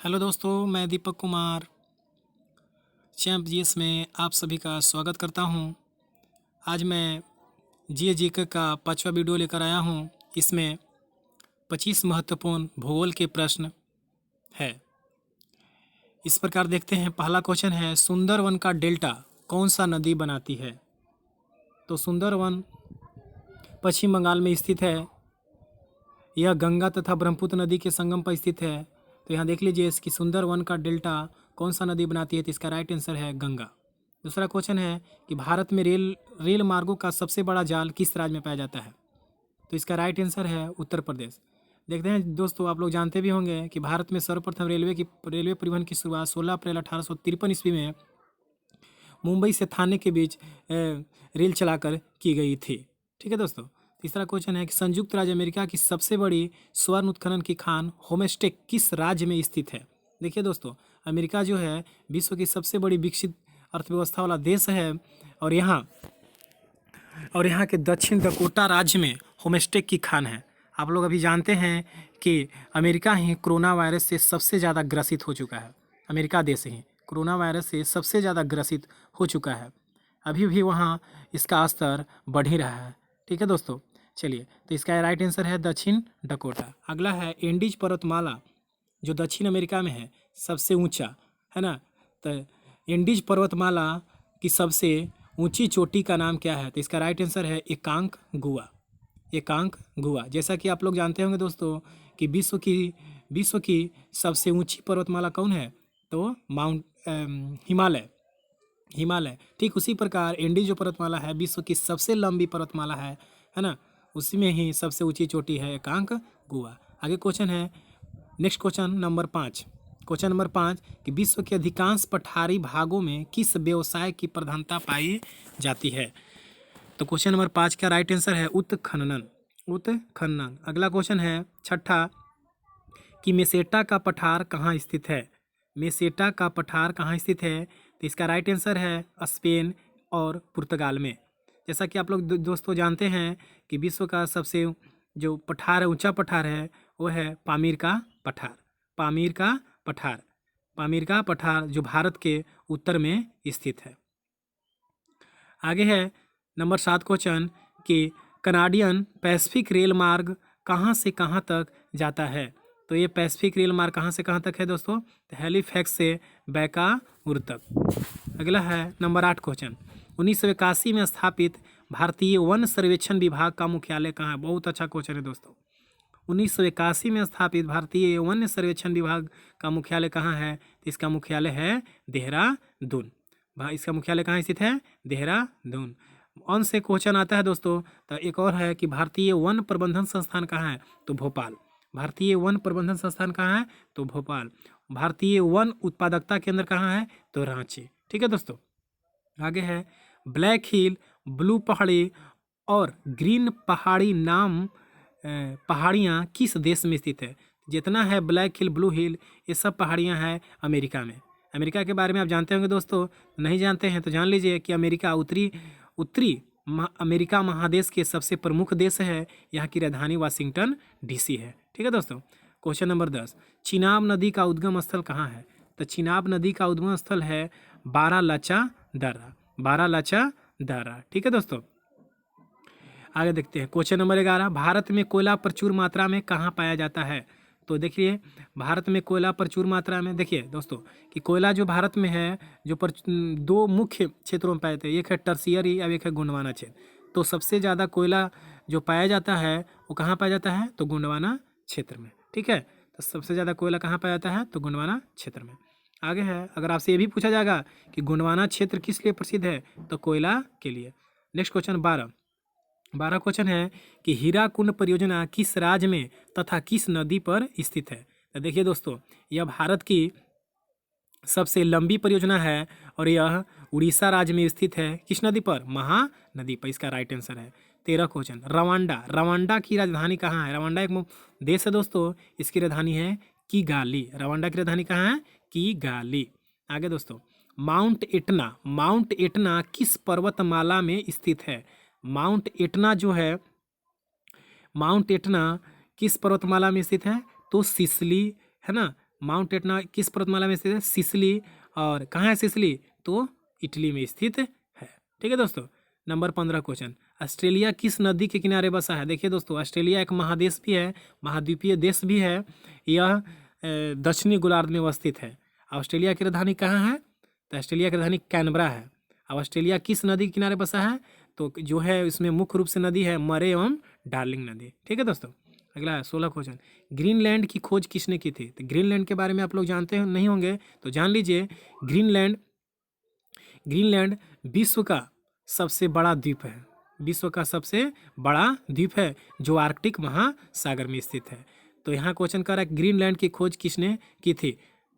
Hello दोस्तों, मैं Deepak Kumar champ GS में आप सभी का स्वागत करता हूं। आज मैं जीके का 5वां वीडियो लेकर आया हूं। इसमें 25 महत्वपूर्ण भूगोल के प्रश्न है। इस प्रकार देखते हैं। पहला क्वेश्चन है, सुंदरवन का डेल्टा कौन सा नदी बनाती है? तो सुंदरवन पश्चिम बंगाल में स्थित है। यह गंगा तथा ब्रह्मपुत्र नदी के संगम पर स्थित है। तो यहाँ देख लीजिए इसकी सुंदरवन का डेल्टा कौन सा नदी बनाती है, तो इसका राइट आंसर है गंगा। दूसरा क्वेश्चन है कि भारत में रेल मार्गों का सबसे बड़ा जाल किस राज्य में पाया जाता है? तो इसका राइट आंसर है उत्तर प्रदेश। देखते हैं दोस्तों, आप लोग जानते भी होंगे कि भारत में सर्वप्रथम रेलवे परिवहन की शुरुआत 16 अप्रैल 1853 ईस्वी में मुंबई से थाने के बीच रेल चलाकर की गई थी। ठीक है दोस्तों। तीसरा क्वेश्चन है कि संयुक्त राज्य अमेरिका की सबसे बड़ी स्वर्ण उत्खनन की खान होमस्टेक किस राज्य में स्थित है? देखिए दोस्तों, अमेरिका जो है विश्व की सबसे बड़ी विकसित अर्थव्यवस्था वाला देश है और यहाँ के दक्षिण डकोटा राज्य में होमस्टेक की खान है। आप लोग अभी जानते हैं कि अमेरिका ही कोरोना वायरस से सबसे ज़्यादा ग्रसित हो चुका है। अमेरिका देश ही कोरोना वायरस से सबसे ज़्यादा ग्रसित हो चुका है। अभी भी वहाँ इसका स्तर बढ़ ही रहा है। ठीक है दोस्तों। चलिए, तो इसका राइट आंसर है दक्षिण डकोटा। अगला है एंडीज पर्वतमाला जो दक्षिण अमेरिका में है, सबसे ऊंचा है ना। तो एंडीज पर्वतमाला की सबसे ऊंची चोटी का नाम क्या है? तो इसका राइट आंसर है एकांक गुआ। एकांक गुआ। जैसा कि आप लोग जानते होंगे दोस्तों कि विश्व की सबसे ऊंची पर्वतमाला कौन है? तो हिमालय। ठीक उसी प्रकार एंडीज जो पर्वतमाला है विश्व की सबसे लंबी पर्वतमाला है ना। उसी में ही सबसे ऊंची चोटी है एकांक गुआ। आगे क्वेश्चन है, next question number 5। Question number 5 कि विश्व के अधिकांश पठारी भागों में किस व्यवसाय की प्रधानता पाई जाती है? तो क्वेश्चन नंबर 5 का राइट आंसर है उत्खनन। अगला क्वेश्चन है छठा कि मेसेटा का पठार कहाँ स्थित है? मेसेटा का पठार कहाँ स्थित है? तो इसका राइट आंसर है स्पेन और पुर्तगाल में। जैसा कि आप लोग दोस्तों जानते हैं कि विश्व का सबसे जो पठार है, ऊंचा पठार है, वो है पामीर का पठार जो भारत के उत्तर में स्थित है। आगे है नंबर 7 क्वेश्चन कि कनाडियन पैसिफिक रेल मार्ग कहाँ से कहाँ तक जाता है? तो ये पैसिफिक रेल मार्ग कहाँ से कहाँ तक है दोस्तों? तो हैलीफैक्स से बैकाउर तक। अगला है नंबर 8 क्वेश्चन, 1981 में स्थापित भारतीय वन सर्वेक्षण विभाग का मुख्यालय कहाँ है? बहुत अच्छा क्वेश्चन है दोस्तों। 1981 में स्थापित भारतीय वन सर्वेक्षण विभाग का मुख्यालय कहाँ है? तो इसका मुख्यालय है देहरादून। इसका मुख्यालय कहाँ स्थित है? देहरादून। ऑन से क्वेश्चन आता है दोस्तों। तो एक और है कि भारतीय वन प्रबंधन संस्थान कहाँ है? तो भोपाल। भारतीय वन प्रबंधन संस्थान कहाँ है? तो भोपाल। भारतीय वन उत्पादकता केंद्र कहाँ है? तो रांची। ठीक है दोस्तों। आगे है ब्लैक हिल, ब्लू पहाड़ी और ग्रीन पहाड़ी नाम पहाड़ियाँ किस देश में स्थित है? जितना है ब्लैक हिल, ब्लू हिल, ये सब पहाड़ियाँ हैं अमेरिका में। अमेरिका के बारे में आप जानते होंगे दोस्तों। नहीं जानते हैं तो जान लीजिए कि अमेरिका उत्तरी अमेरिका महादेश के सबसे प्रमुख देश है। यहाँ की राजधानी वाशिंगटन डीसी है। ठीक है दोस्तों। क्वेश्चन नंबर 10, चिनाब नदी का उद्गम स्थल कहाँ है? तो चिनाब नदी का उद्गम स्थल है बारालाचा दर्रा। ठीक है दोस्तों। आगे देखते हैं क्वेश्चन नंबर 11, भारत में कोयला प्रचुर मात्रा में कहाँ पाया जाता है? तो देखिए भारत में कोयला प्रचुर मात्रा में, देखिए दोस्तों कि कोयला जो भारत में है जो दो मुख्य क्षेत्रों में पाए जाते हैं, एक है टर्सियरी और एक है गोंडवाना क्षेत्र। तो सबसे ज़्यादा कोयला जो पाया जाता है वो कहाँ पाया जाता है? तो गोंडवाना क्षेत्र में। ठीक है। तो सबसे ज़्यादा कोयला कहाँ पाया जाता है? तो गोंडवाना क्षेत्र में। आगे है, अगर आपसे ये भी पूछा जाएगा कि गोंडवाना क्षेत्र किस लिए प्रसिद्ध है? तो कोयला के लिए। नेक्स्ट क्वेश्चन 12 क्वेश्चन है कि हीराकुंड परियोजना किस राज्य में तथा किस नदी पर स्थित है? तो देखिए दोस्तों, यह भारत की सबसे लंबी परियोजना है और यह उड़ीसा राज्य में स्थित है। किस नदी पर? महानदी पर। इसका राइट आंसर है। 13 क्वेश्चन, रवांडा की राजधानी कहाँ है? रवांडा एक देश है दोस्तों। इसकी राजधानी है किगाली। रवांडा की राजधानी कहाँ है? किगाली। आगे दोस्तों, माउंट एटना किस पर्वतमाला में स्थित है? माउंट एटना किस पर्वतमाला में स्थित है? तो सिसली है ना, माउंट एटना किस पर्वतमाला में स्थित है? सिसिली। और कहाँ है सिसिली? तो इटली में स्थित है। ठीक है दोस्तों। नंबर 15 क्वेश्चन, ऑस्ट्रेलिया किस नदी के किनारे बसा है? देखिए दोस्तों, ऑस्ट्रेलिया एक महादेश भी है, महाद्वीपीय देश भी है। यह दक्षिणी गोलार्ध में अवस्थित है। ऑस्ट्रेलिया की राजधानी कहाँ है? तो ऑस्ट्रेलिया की राजधानी कैनबरा है। अब ऑस्ट्रेलिया किस नदी के किनारे बसा है? तो जो है इसमें मुख्य रूप से नदी है मरे एवं डार्लिंग नदी। ठीक है दोस्तों। अगला है 16 क्वेश्चन, ग्रीनलैंड की खोज किसने की थी? तो ग्रीनलैंड के बारे में आप लोग जानते नहीं होंगे तो जान लीजिए। ग्रीनलैंड विश्व का सबसे बड़ा द्वीप है। विश्व का सबसे बड़ा द्वीप है जो आर्कटिक महासागर में स्थित है। तो यहाँ क्वेश्चन कर रहा है ग्रीनलैंड की खोज किसने की थी?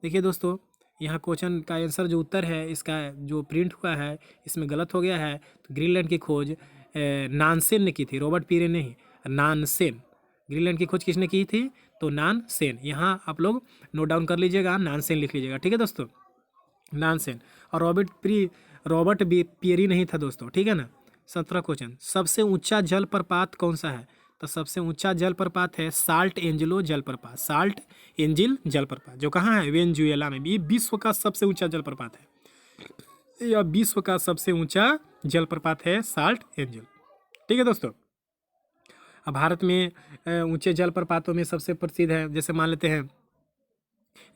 देखिए दोस्तों, यहाँ क्वेश्चन का आंसर जो उत्तर है इसका जो प्रिंट हुआ है इसमें गलत हो गया है। तो ग्रीनलैंड की खोज नानसेन ने की थी, रॉबर्ट पीरे नहीं, नानसेन। ग्रीनलैंड की खोज किसने की थी? तो नानसेन। यहाँ आप लोग नोट डाउन कर लीजिएगा, नानसेन लिख लीजिएगा। ठीक है दोस्तों, नानसेन। और रॉबर्ट पियरी नहीं था दोस्तों। ठीक है ना। 17 क्वेश्चन, सबसे ऊंचा जलप्रपात कौन सा है? तो सबसे ऊंचा जलप्रपात है साल्ट एंजिलो जलप्रपात। साल्ट एंजिल जलप्रपात जो कहाँ है? वेनेजुएला में। ये विश्व का सबसे ऊंचा जलप्रपात है। यह विश्व का सबसे ऊंचा जलप्रपात है साल्ट एंजिल। ठीक है दोस्तों। अब भारत में ऊंचे जलप्रपातों में सबसे प्रसिद्ध है, जैसे मान लेते हैं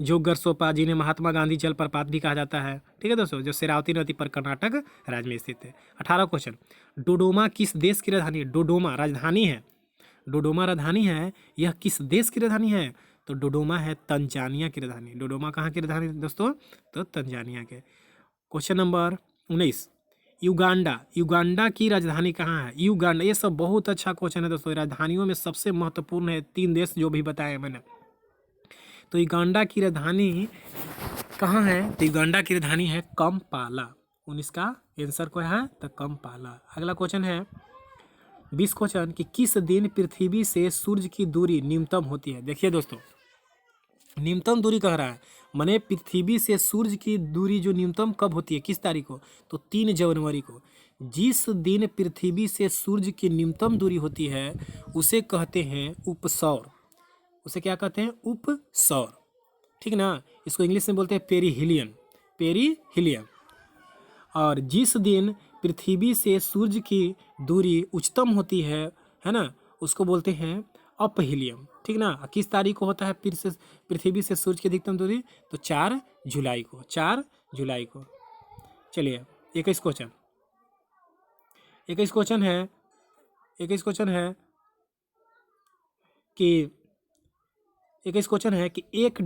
जोगरसोपा, जिन्हें महात्मा गांधी जलप्रपात भी कहा जाता है। ठीक है दोस्तों, जो शेरावती नदी पर कर्नाटक राज्य में स्थित है। 18 क्वेश्चन, डोडोमा किस देश की राजधानी है? डोडोमा राजधानी है, डोडोमा राजधानी है। यह किस देश की राजधानी है? तो डोडोमा है तंजानिया की राजधानी। डोडोमा कहाँ की राजधानी दोस्तों? तो तंजानिया के। क्वेश्चन नंबर 19, युगांडा की राजधानी कहाँ है? युगांडा। ये सब बहुत अच्छा क्वेश्चन है दोस्तों। राजधानियों में सबसे महत्वपूर्ण है 3 देश जो भी बताए मैंने। तो युगांडा की राजधानी कहाँ है? तो युगांडा की राजधानी है कंपाला। 19 का आंसर को है तो कंपाला। अगला क्वेश्चन है 20 क्वेश्चन कि किस दिन पृथ्वी से सूर्य की दूरी न्यूनतम होती है? देखिए दोस्तों, न्यूनतम दूरी कह रहा है, माने पृथ्वी से सूर्य की दूरी जो न्यूनतम कब होती है, किस तारीख को? तो 3 जनवरी को। जिस दिन पृथ्वी से सूर्य की न्यूनतम दूरी होती है उसे कहते हैं उपसौर। उसे क्या कहते हैं? उपसौर। ठीक ना। इसको इंग्लिश में बोलते हैं पेरीहिलियन। और जिस दिन पृथ्वी से सूर्य की दूरी उच्चतम होती है ना, उसको बोलते हैं अपहिलियम। ठीक ना। किस तारीख को होता है फिर से पृथ्वी से सूर्य की अधिकतम दूरी? तो 4 जुलाई को। 4 जुलाई को। चलिए 21 क्वेश्चन है कि 1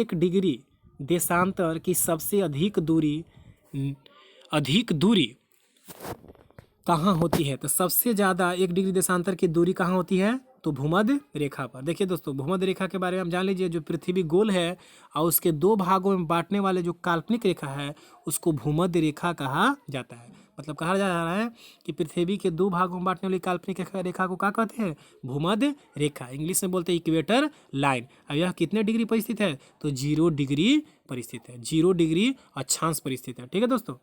डिग्री देशांतर की सबसे अधिक दूरी कहाँ होती है? तो सबसे ज़्यादा 1 डिग्री देशांतर की दूरी कहाँ होती है? तो भूमध्य रेखा पर। देखिए दोस्तों, भूमध्य रेखा के बारे में हम जान लीजिए। जो पृथ्वी गोल है और उसके 2 भागों में बांटने वाले जो काल्पनिक रेखा है उसको भूमध्य रेखा कहा जाता है। मतलब कहा जा रहा है कि पृथ्वी के 2 भागों में बांटने वाली काल्पनिक रेखा को क्या कहते हैं? भूमध्य रेखा। इंग्लिश में बोलते हैं इक्वेटर लाइन। अब यह कितने डिग्री पर स्थित है? तो 0 डिग्री पर स्थित है। 0 डिग्री अक्षांश पर स्थित है। ठीक है दोस्तों।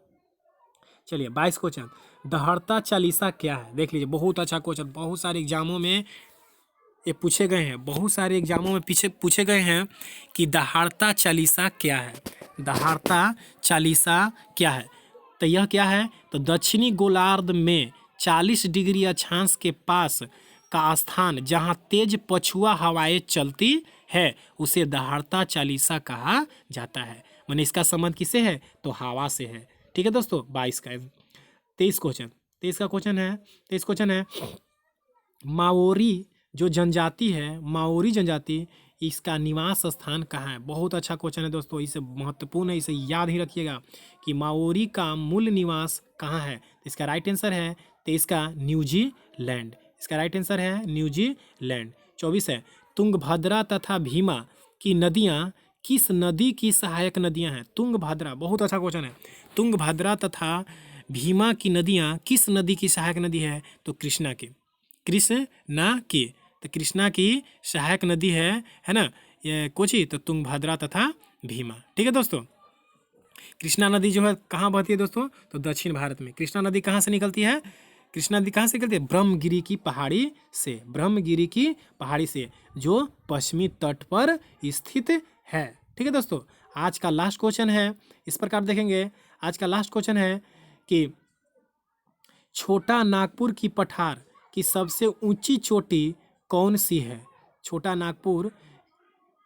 चलिए 22 क्वेश्चन, दहाड़ता चालीसा क्या है? देख लीजिए, बहुत अच्छा क्वेश्चन, बहुत सारे एग्जामों में ये पूछे गए हैं। बहुत सारे एग्जामों में पीछे पूछे गए हैं कि दहाड़ता चालीसा क्या है? दहाड़ता चालीसा क्या है? तो यह क्या है? तो दक्षिणी गोलार्ध में 40 डिग्री अक्षांश के पास का स्थान जहाँ तेज पछुआ हवाएं चलती है उसे दहाड़ता चालीसा कहा जाता है। माने इसका संबंध किससे है? तो हवा से है। ठीक है दोस्तों। 22 का 23 क्वेश्चन है माओरी जो जनजाति है, माओरी जनजाति, इसका निवास स्थान कहाँ है? बहुत अच्छा क्वेश्चन है दोस्तों, इसे महत्वपूर्ण है, इसे याद ही रखिएगा कि माओरी का मूल निवास कहाँ है। इसका राइट आंसर है तो इसका न्यूजीलैंड। इसका राइट आंसर है न्यूजीलैंड। 24 है तुंगभद्रा तथा भीमा की नदियाँ किस नदी की सहायक नदियाँ हैं? तुंगभद्रा, बहुत अच्छा क्वेश्चन है। तुंगभद्रा तथा भीमा की नदियाँ किस नदी की सहायक नदी है? तो कृष्णा की। तो कृष्णा की सहायक नदी है ना ये कोची? तो तुंगभद्रा तथा भीमा। ठीक है दोस्तों। कृष्णा नदी जो है कहाँ बहती है दोस्तों? तो दक्षिण भारत में। कृष्णा नदी कहाँ से निकलती है? कृष्णा नदी कहाँ से निकलती है? ब्रह्मगिरी की पहाड़ी से। ब्रह्मगिरी की पहाड़ी से जो पश्चिमी तट पर स्थित है। ठीक है दोस्तों, आज का लास्ट क्वेश्चन है, इस प्रकार देखेंगे। आज का लास्ट क्वेश्चन है कि छोटा नागपुर की पठार की सबसे ऊंची चोटी कौन सी है? छोटा नागपुर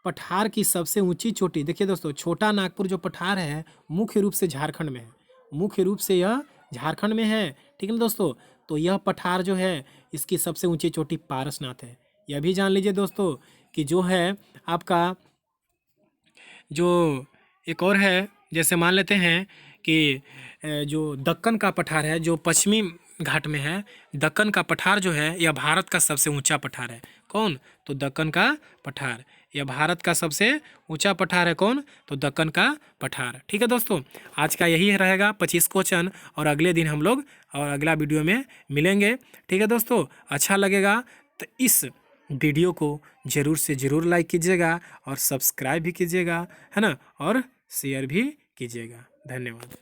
पठार की सबसे ऊंची चोटी, देखिए दोस्तों, छोटा नागपुर जो पठार है मुख्य रूप से झारखंड में है, मुख्य रूप से यह झारखंड में है। ठीक है ना दोस्तों, तो यह पठार जो है इसकी सबसे ऊंची चोटी पारसनाथ है। यह भी जान लीजिए दोस्तों कि जो है आपका जो एक और है, जैसे मान लेते हैं कि जो दक्कन का पठार है जो पश्चिमी घाट में है, दक्कन का पठार जो है यह भारत का सबसे ऊंचा पठार है। कौन? तो दक्कन का पठार, यह भारत का सबसे ऊंचा पठार है। कौन? तो दक्कन का पठार। ठीक है दोस्तों, आज का यही रहेगा 25 क्वेश्चन, और अगले दिन हम लोग और अगला वीडियो में मिलेंगे। ठीक है दोस्तों, अच्छा लगेगा तो इस वीडियो को ज़रूर से ज़रूर लाइक कीजिएगा और सब्सक्राइब भी कीजिएगा, है ना, और शेयर भी कीजिएगा। धन्यवाद।